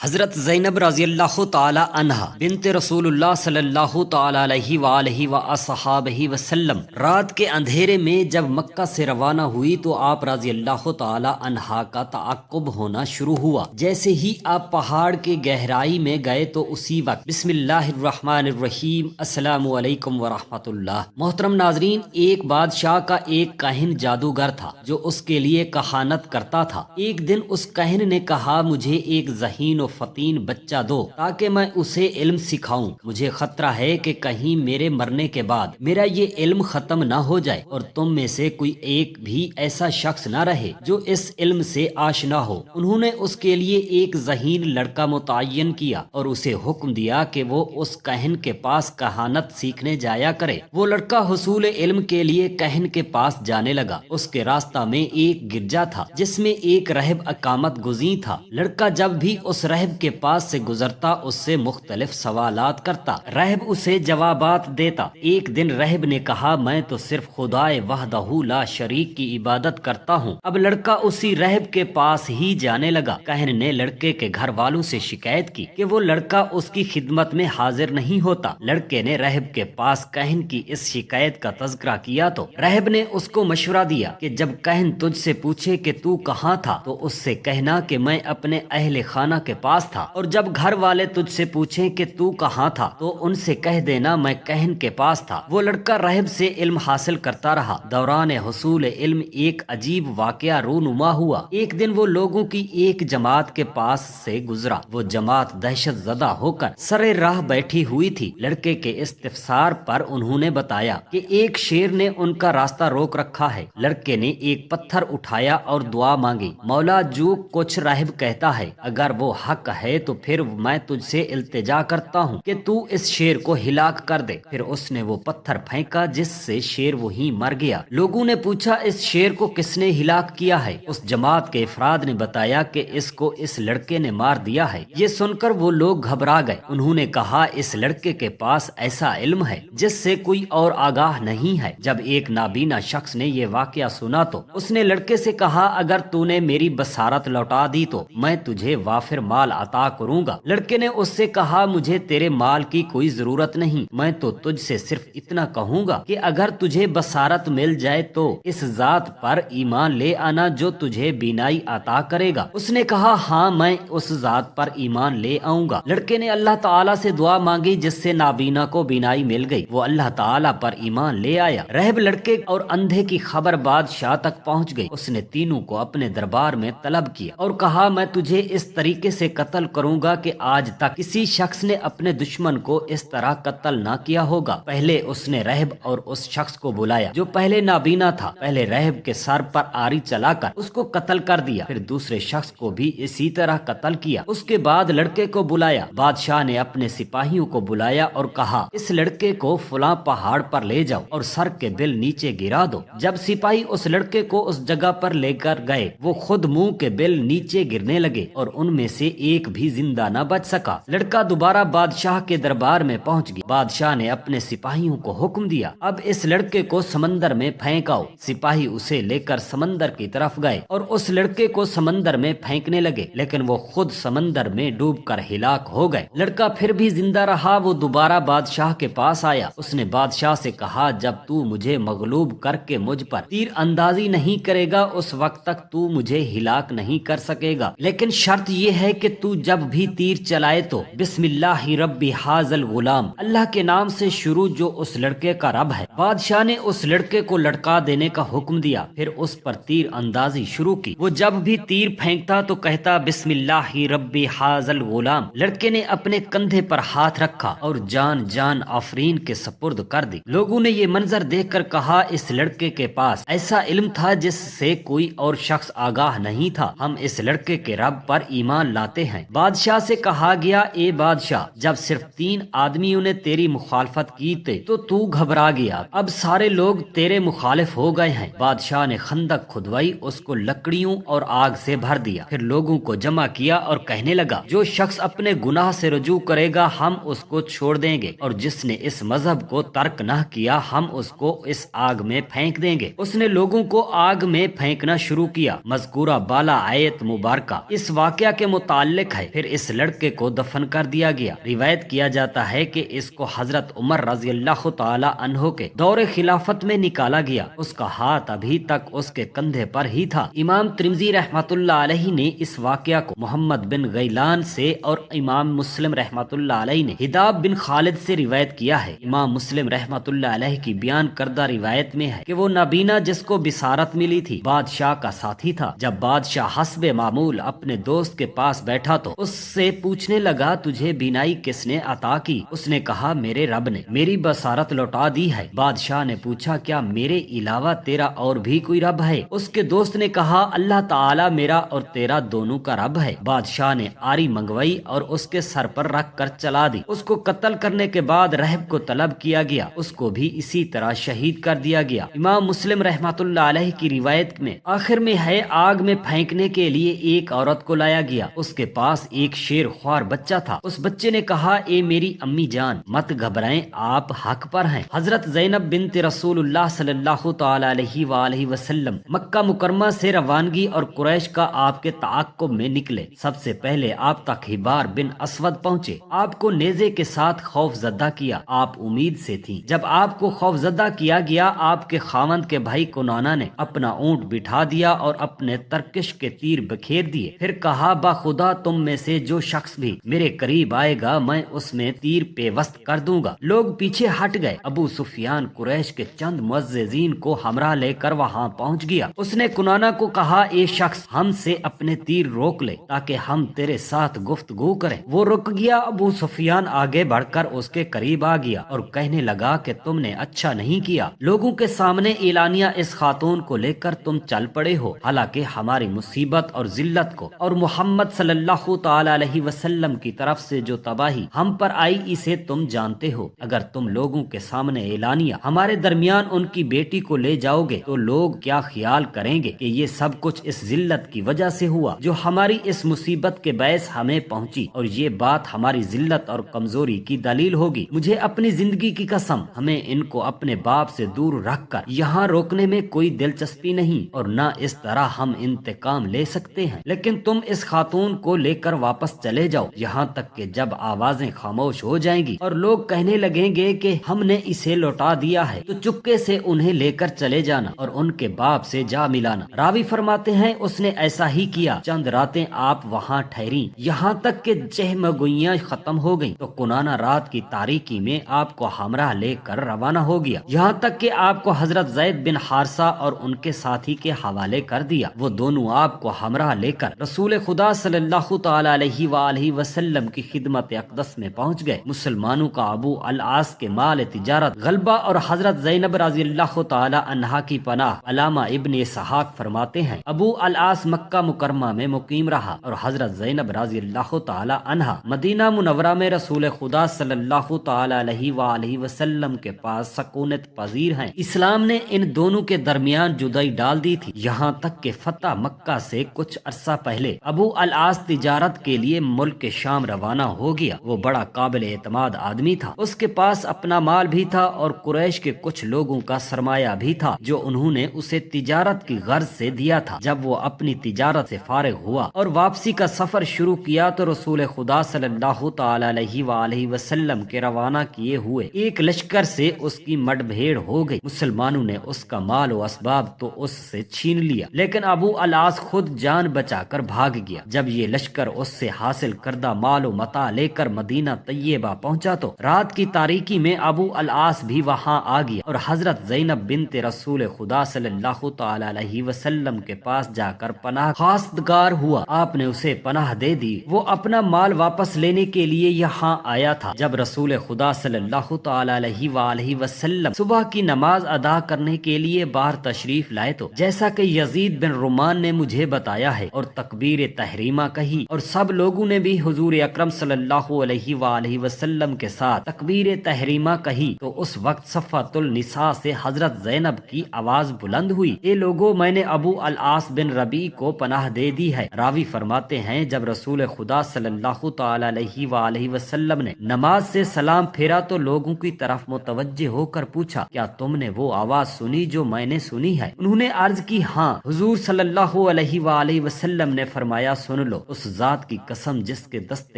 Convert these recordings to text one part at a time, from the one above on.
حضرت زینب رضی اللہ تعالی عنہا بنت رسول اللہ صلی اللہ تعالی علیہ وآلہ وصحابہ وسلم رات کے اندھیرے میں جب مکہ سے روانہ ہوئی تو آپ رضی اللہ تعالی عنہا کا تعاقب ہونا شروع ہوا۔ جیسے ہی آپ پہاڑ کے گہرائی میں گئے تو اسی وقت بسم اللہ الرحمن الرحیم السلام علیکم ورحمۃ اللہ۔ محترم ناظرین، ایک بادشاہ کا ایک کاہن جادوگر تھا جو اس کے لیے کہانت کرتا تھا۔ ایک دن اس کاہن نے کہا، مجھے ایک ذہین و فتین بچہ دو تاکہ میں اسے علم سکھاؤں۔ مجھے خطرہ ہے کہ کہیں میرے مرنے کے بعد میرا یہ علم ختم نہ ہو جائے اور تم میں سے کوئی ایک بھی ایسا شخص نہ رہے جو اس علم سے آشنا ہو۔ انہوں نے اس کے لیے ایک ذہین لڑکا متعین کیا اور اسے حکم دیا کہ وہ اس کاہن کے پاس کہانت سیکھنے جایا کرے۔ وہ لڑکا حصول علم کے لیے کاہن کے پاس جانے لگا۔ اس کے راستہ میں ایک گرجا تھا جس میں ایک راہب اقامت گزیں تھا۔ لڑکا جب بھی اس راہب کے پاس سے گزرتا اس سے مختلف سوالات کرتا، راہب اسے جوابات دیتا۔ ایک دن راہب نے کہا، میں تو صرف خدائے وحدہ لا شریک کی عبادت کرتا ہوں۔ اب لڑکا اسی راہب کے پاس ہی جانے لگا۔ کاہن نے لڑکے کے گھر والوں سے شکایت کی کہ وہ لڑکا اس کی خدمت میں حاضر نہیں ہوتا۔ لڑکے نے راہب کے پاس کاہن کی اس شکایت کا تذکرہ کیا تو راہب نے اس کو مشورہ دیا کہ جب کاہن تجھ سے پوچھے کہ تو کہاں تھا تو اس سے کہنا کہ میں اپنے اہل خانہ کے پاس تھا، اور جب گھر والے تجھ سے پوچھیں کہ تو کہاں تھا تو ان سے کہہ دینا میں کاہن کے پاس تھا۔ وہ لڑکا راہب سے علم حاصل کرتا رہا۔ دوران حصول علم ایک عجیب واقعہ رونما ہوا۔ ایک دن وہ لوگوں کی ایک جماعت کے پاس سے گزرا۔ وہ جماعت دہشت زدہ ہو کر سرے راہ بیٹھی ہوئی تھی۔ لڑکے کے استفسار پر انہوں نے بتایا کہ ایک شیر نے ان کا راستہ روک رکھا ہے۔ لڑکے نے ایک پتھر اٹھایا اور دعا مانگی، مولا جو کچھ راہب کہتا ہے اگر وہ حق ہے تو پھر میں تجھ سے التجا کرتا ہوں کہ تو اس شیر کو ہلاک کر دے۔ پھر اس نے وہ پتھر پھینکا جس سے شیر وہیں مر گیا۔ لوگوں نے پوچھا، اس شیر کو کس نے ہلاک کیا ہے؟ اس جماعت کے افراد نے بتایا کہ اس کو اس لڑکے نے مار دیا ہے۔ یہ سن کر وہ لوگ گھبرا گئے۔ انہوں نے کہا، اس لڑکے کے پاس ایسا علم ہے جس سے کوئی اور آگاہ نہیں ہے۔ جب ایک نابینا شخص نے یہ واقعہ سنا تو اس نے لڑکے سے کہا، اگر تو نے میری بصارت لوٹا دی تو میں تجھے وافر مال عطا کروں گا۔ لڑکے نے اس سے کہا، مجھے تیرے مال کی کوئی ضرورت نہیں، میں تو تجھ سے صرف اتنا کہوں گا کہ اگر تجھے بصارت مل جائے تو اس ذات پر ایمان لے آنا جو تجھے بینائی عطا کرے گا۔ اس نے کہا، ہاں میں اس ذات پر ایمان لے آؤں گا۔ لڑکے نے اللہ تعالیٰ سے دعا مانگی جس سے نابینا کو بینائی مل گئی۔ وہ اللہ تعالیٰ پر ایمان لے آیا۔ راہب لڑکے اور اندھے کی خبر بادشاہ تک پہنچ گئی۔ اس نے تینوں کو اپنے دربار میں طلب کیا اور کہا، میں تجھے اس طریقے سے قتل کروں گا کہ آج تک کسی شخص نے اپنے دشمن کو اس طرح قتل نہ کیا ہوگا۔ پہلے اس نے راہب اور اس شخص کو بلایا جو پہلے نابینا تھا۔ پہلے راہب کے سر پر آری چلا کر اس کو قتل کر دیا، پھر دوسرے شخص کو بھی اسی طرح قتل کیا۔ اس کے بعد لڑکے کو بلایا۔ بادشاہ نے اپنے سپاہیوں کو بلایا اور کہا، اس لڑکے کو فلاں پہاڑ پر لے جاؤ اور سر کے بل نیچے گرا دو۔ جب سپاہی اس لڑکے کو اس جگہ پر لے کر گئے، وہ خود منہ کے بل نیچے گرنے لگے اور ان میں سے ایک بھی زندہ نہ بچ سکا۔ لڑکا دوبارہ بادشاہ کے دربار میں پہنچ گیا۔ بادشاہ نے اپنے سپاہیوں کو حکم دیا، اب اس لڑکے کو سمندر میں پھینکاؤ۔ سپاہی اسے لے کر سمندر کی طرف گئے اور اس لڑکے کو سمندر میں پھینکنے لگے، لیکن وہ خود سمندر میں ڈوب کر ہلاک ہو گئے۔ لڑکا پھر بھی زندہ رہا۔ وہ دوبارہ بادشاہ کے پاس آیا۔ اس نے بادشاہ سے کہا، جب تو مجھے مغلوب کر کے مجھ پر تیر اندازی نہیں کرے گا اس وقت تک تو مجھے ہلاک نہیں کر سکے گا، لیکن شرط یہ ہے کہ تو جب بھی تیر چلائے تو بسم اللہ رب ھذا الغلام، اللہ کے نام سے شروع جو اس لڑکے کا رب ہے۔ بادشاہ نے اس لڑکے کو لٹکا دینے کا حکم دیا، پھر اس پر تیر اندازی شروع کی۔ وہ جب بھی تیر پھینکتا تو کہتا، بسم اللہ رب ھذا الغلام۔ لڑکے نے اپنے کندھے پر ہاتھ رکھا اور جان جان آفرین کے سپرد کر دی۔ لوگوں نے یہ منظر دیکھ کر کہا، اس لڑکے کے پاس ایسا علم تھا جس سے کوئی اور شخص آگاہ نہیں تھا۔ ہم اس لڑکے کے رب پر ایمان لاتے ہیں۔ بادشاہ سے کہا گیا، اے بادشاہ، جب صرف 3 آدمیوں نے تیری مخالفت کی تھی تو گھبرا گیا، اب سارے لوگ تیرے مخالف ہو گئے ہیں۔ بادشاہ نے خندق کھدوائی، اس کو لکڑیوں اور آگ سے بھر دیا، پھر لوگوں کو جمع کیا اور کہنے لگا، جو شخص اپنے گناہ سے رجوع کرے گا ہم اس کو چھوڑ دیں گے، اور جس نے اس مذہب کو ترک نہ کیا ہم اس کو اس آگ میں پھینک دیں گے۔ اس نے لوگوں کو آگ میں پھینکنا شروع کیا۔ مذکورہ بالا آیت مبارکہ اس واقعہ کے متعلق متعلق ہے۔ پھر اس لڑکے کو دفن کر دیا گیا۔ روایت کیا جاتا ہے کہ اس کو حضرت عمر رضی اللہ تعالی عنہ کے دور خلافت میں نکالا گیا، اس کا ہاتھ ابھی تک اس کے کندھے پر ہی تھا۔ امام ترمذی رحمۃ اللہ علیہ نے اس واقعہ کو محمد بن غیلان سے اور امام مسلم رحمۃ اللہ علیہ نے ہداب بن خالد سے روایت کیا ہے۔ امام مسلم رحمۃ اللہ علیہ کی بیان کردہ روایت میں ہے کہ وہ نابینا جس کو بصارت ملی تھی بادشاہ کا ساتھی تھا۔ جب بادشاہ حسب معمول اپنے دوست کے پاس بیٹھا تو اس سے پوچھنے لگا تجھے بینائی کس نے عطا کی؟ اس نے کہا میرے رب نے، میری بصارت لوٹا دی ہے۔ بادشاہ نے پوچھا کیا میرے علاوہ تیرا اور بھی کوئی رب ہے؟ اس کے دوست نے کہا اللہ تعالی میرا اور تیرا دونوں کا رب ہے۔ بادشاہ نے آری منگوائی اور اس کے سر پر رکھ کر چلا دی۔ اس کو قتل کرنے کے بعد رہب کو طلب کیا گیا، اس کو بھی اسی طرح شہید کر دیا گیا۔ امام مسلم رحمۃ اللہ علیہ کی روایت میں آخر میں ہے آگ میں پھینکنے کے لیے ایک عورت کو لایا گیا، اس کے پاس ایک شیر خوار بچہ تھا۔ اس بچے نے کہا اے میری امی جان مت گھبرائیں، آپ حق پر ہیں۔ حضرت زینب بنت رسول اللہ صلی اللہ تعالی علیہ وآلہ وسلم مکہ مکرمہ سے روانگی اور قریش کا آپ کے تعاقب میں نکلے۔ سب سے پہلے آپ تک حبار بن اسود پہنچے، آپ کو نیزے کے ساتھ خوف زدہ کیا، آپ امید سے تھیں۔ جب آپ کو خوف زدہ کیا گیا آپ کے خاوند کے بھائی کنانا نے اپنا اونٹ بٹھا دیا اور اپنے ترکش کے تیر بکھیر دیے، پھر کہا باخدا تم میں سے جو شخص بھی میرے قریب آئے گا میں اس میں تیر پیوست کر دوں گا۔ لوگ پیچھے ہٹ گئے۔ ابو سفیان قریش کے چند معززین کو ہمراہ لے کر وہاں پہنچ گیا۔ اس نے کنانا کو کہا اے شخص ہم سے اپنے تیر روک لے تاکہ ہم تیرے ساتھ گفتگو کریں۔ وہ رک گیا۔ ابو سفیان آگے بڑھ کر اس کے قریب آ گیا اور کہنے لگا کہ تم نے اچھا نہیں کیا، لوگوں کے سامنے اعلانیہ اس خاتون کو لے کر تم چل پڑے ہو، حالانکہ ہماری مصیبت اور ذلت کو اور محمد صلی اللہ تعالی علیہ وسلم کی طرف سے جو تباہی ہم پر آئی اسے تم جانتے ہو۔ اگر تم لوگوں کے سامنے اعلانیہ ہمارے درمیان ان کی بیٹی کو لے جاؤ گے تو لوگ کیا خیال کریں گے کہ یہ سب کچھ اس ذلت کی وجہ سے ہوا جو ہماری اس مصیبت کے باعث ہمیں پہنچی، اور یہ بات ہماری ذلت اور کمزوری کی دلیل ہوگی۔ مجھے اپنی زندگی کی قسم ہمیں ان کو اپنے باپ سے دور رکھ کر یہاں روکنے میں کوئی دلچسپی نہیں، اور نہ اس طرح ہم انتقام لے سکتے ہیں، لیکن تم اس خاتون کو لے کر واپس چلے جاؤ یہاں تک کہ جب آوازیں خاموش ہو جائیں گی اور لوگ کہنے لگیں گے کہ ہم نے اسے لوٹا دیا ہے تو چپکے سے انہیں لے کر چلے جانا اور ان کے باپ سے جا ملانا۔ راوی فرماتے ہیں اس نے ایسا ہی کیا۔ چند راتیں آپ وہاں ٹھہری یہاں تک کہ چہمگوئیاں ختم ہو گئیں تو کنانا رات کی تاریکی میں آپ کو ہمراہ لے کر روانہ ہو گیا، یہاں تک کہ آپ کو حضرت زید بن حارثہ اور ان کے ساتھی کے حوالے کر دیا۔ وہ دونوں آپ کو ہمراہ لے کر رسول خدا صلی اللہ تعالی علیہ وآلہ وسلم کی خدمت اقدس میں پہنچ گئے۔ مسلمانوں کا ابو العاص کے مال تجارت غلبہ اور حضرت زینب رضی اللہ تعالی عنہا کی پناہ۔ علامہ ابن اسحاق فرماتے ہیں ابو العاص مکہ مکرمہ میں مقیم رہا اور حضرت زینب رضی اللہ تعالی عنہا مدینہ منورہ میں رسول خدا صلی اللہ تعالی علیہ وآلہ وسلم کے پاس سکونت پذیر ہیں۔ اسلام نے ان دونوں کے درمیان جدائی ڈال دی تھی، یہاں تک کہ فتح مکہ سے کچھ عرصہ پہلے ابو العاص تجارت کے لیے ملک شام روانہ ہو گیا۔ وہ بڑا قابل اعتماد آدمی تھا، اس کے پاس اپنا مال بھی تھا اور قریش کے کچھ لوگوں کا سرمایہ بھی تھا جو انہوں نے اسے تجارت کی غرض سے دیا تھا۔ جب وہ اپنی تجارت سے فارغ ہوا اور واپسی کا سفر شروع کیا تو رسول خدا صلی اللہ تعالی علیہ وآلہ وسلم کے روانہ کیے ہوئے ایک لشکر سے اس کی مڈ بھیڑ ہو گئی۔ مسلمانوں نے اس کا مال و اسباب تو اس سے چھین لیا، لیکن ابو العاص خود جان بچا کر بھاگ گیا۔ جب یہ لشکر اس سے حاصل کردہ مال و متاع لے کر مدینہ طیبہ پہنچا تو رات کی تاریکی میں ابو العاص بھی وہاں آ گیا اور حضرت زینب بنت رسول خدا صلی اللہ تعالی علیہ وسلم کے پاس جا کر پناہ خواستگار ہوا۔ آپ نے اسے پناہ دے دی۔ وہ اپنا مال واپس لینے کے لیے یہاں آیا تھا۔ جب رسول خدا صلی اللہ تعالی علیہ وآلہ وسلم صبح کی نماز ادا کرنے کے لیے باہر تشریف لائے تو جیسا کہ یزید بن رومان نے مجھے بتایا ہے اور تکبیر تحریمہ کہی اور سب لوگوں نے بھی حضور اکرم صلی اللہ علیہ وآلہ وسلم کے ساتھ تکبیر تحریمہ کہی تو اس وقت صفۃ النساء سے حضرت زینب کی آواز بلند ہوئی، اے لوگو میں نے ابو العاص بن ربیع کو پناہ دے دی ہے۔ راوی فرماتے ہیں جب رسول خدا صلی اللہ تعالی علیہ وآلہ وسلم نے نماز سے سلام پھیرا تو لوگوں کی طرف متوجہ ہو کر پوچھا کیا تم نے وہ آواز سنی جو میں نے سنی ہے؟ انہوں نے عرض کی ہاں۔ حضور صلی اللہ علیہ وآلہ وسلم نے فرمایا سن لو۔ تو اس ذات کی قسم جس کے دست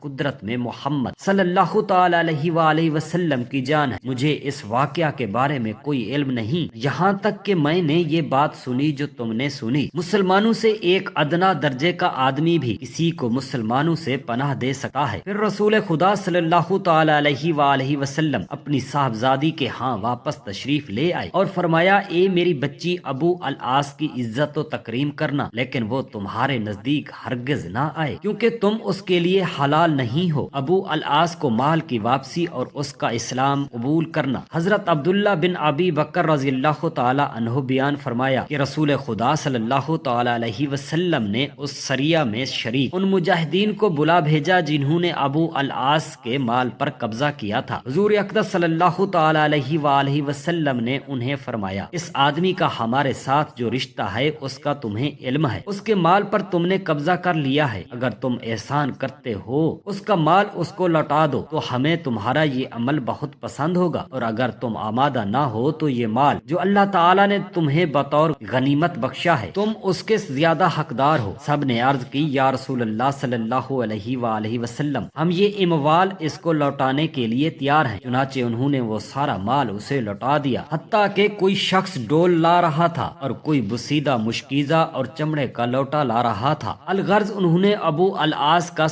قدرت میں محمد صلی اللہ تعالی علیہ وآلہ وسلم کی جان ہے، مجھے اس واقعہ کے بارے میں کوئی علم نہیں، یہاں تک کہ میں نے یہ بات سنی جو تم نے سنی۔ مسلمانوں سے ایک ادنا درجے کا آدمی بھی کسی کو مسلمانوں سے پناہ دے سکتا ہے۔ پھر رسول خدا صلی اللہ تعالی علیہ وآلہ وسلم اپنی صاحبزادی کے ہاں واپس تشریف لے آئے اور فرمایا، اے میری بچی ابو العاص کی عزت و تکریم کرنا، لیکن وہ تمہارے نزدیک ہرگز نہ آئے کیونکہ تم اس کے لیے حلال نہیں ہو۔ ابو العاص کو مال کی واپسی اور اس کا اسلام قبول کرنا۔ حضرت عبداللہ بن ابی بکر رضی اللہ تعالی عنہ بیان فرمایا کہ رسول خدا صلی اللہ تعالی علیہ وسلم نے اس سریہ میں شریک ان مجاہدین کو بلا بھیجا جنہوں نے ابو العاص کے مال پر قبضہ کیا تھا۔ حضور اقدس صلی اللہ تعالی علیہ وآلہ وسلم نے انہیں فرمایا، اس آدمی کا ہمارے ساتھ جو رشتہ ہے اس کا تمہیں علم ہے، اس کے مال پر تم نے قبضہ کر لیا ہے، اگر تم احسان کرتے ہو اس کا مال اس کو لوٹا دو تو ہمیں تمہارا یہ عمل بہت پسند ہوگا، اور اگر تم آمادہ نہ ہو تو یہ مال جو اللہ تعالیٰ نے تمہیں بطور غنیمت بخشا ہے تم اس کے زیادہ حقدار ہو۔ سب نے عرض کی، یا رسول اللہ صلی اللہ علیہ وآلہ وسلم، ہم یہ اموال اس کو لوٹانے کے لیے تیار ہیں۔ چنانچہ انہوں نے وہ سارا مال اسے لوٹا دیا، حتیٰ کہ کوئی شخص ڈول لا رہا تھا اور کوئی بسیدہ مشکیزہ اور چمڑے کا لوٹا لا رہا تھا۔ الغرض انہوں نے ابو العاص کا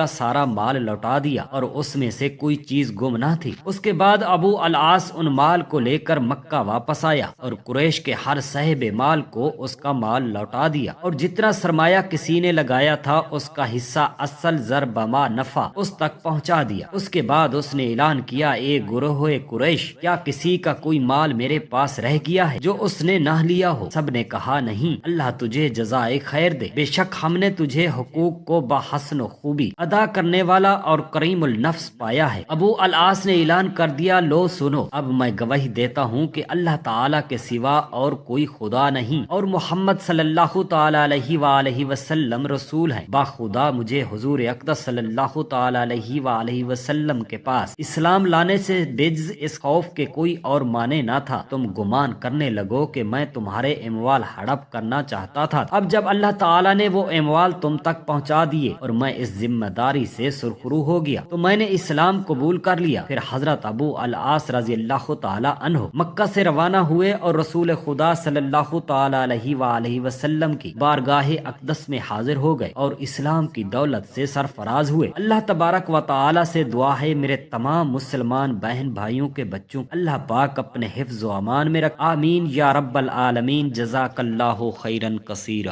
سارا مال لوٹا دیا اور اس میں سے کوئی چیز گم نہ تھی۔ اس کے بعد ابو العاص ان مال کو لے کر مکہ واپس آیا اور قریش کے ہر صاحب مال کو اس کا مال لوٹا دیا، اور جتنا سرمایہ کسی نے لگایا تھا اس کا حصہ اصل زر بما نفع اس تک پہنچا دیا۔ اس کے بعد اس نے اعلان کیا، اے گروہ قریش، کیا کسی کا کوئی مال میرے پاس رہ گیا ہے جو اس نے نہ لیا ہو؟ سب نے کہا، نہیں، اللہ تجھے جزائے خیر دے، بے شک ہم نے تجھے حقوق کو بحسن و خوبی ادا کرنے والا اور کریم النفس پایا ہے۔ ابو العاص نے اعلان کر دیا، لو سنو، اب میں گواہی دیتا ہوں کہ اللہ تعالیٰ کے سوا اور کوئی خدا نہیں، اور محمد صلی اللہ تعالی علیہ وآلہ وسلم رسول ہیں۔ باخدا مجھے حضور اقدس صلی اللہ تعالی علیہ وآلہ وسلم کے پاس اسلام لانے سے بجز اس خوف کے کوئی اور معنی نہ تھا۔ تم گمان کرنے لگو کہ میں تمہارے اموال ہڑپ کرنا چاہتا تھا، اب جب اللہ تعالیٰ نے وہ اموال تم تک پہنچا دیے اور میں اس ذمہ داری سے سرخرو ہو گیا تو میں نے اسلام قبول کر لیا۔ پھر حضرت ابو العاص رضی اللہ تعالی عنہ مکہ سے روانہ ہوئے اور رسول خدا صلی اللہ تعالی علیہ وآلہ وسلم کی بارگاہ اقدس میں حاضر ہو گئے اور اسلام کی دولت سے سرفراز ہوئے۔ اللہ تبارک و تعالی سے دعا ہے میرے تمام مسلمان بہن بھائیوں کے بچوں اللہ پاک اپنے حفظ و امان میں رکھ، آمین یا رب العالمین۔ جزاک اللہ خیرا کثیرا۔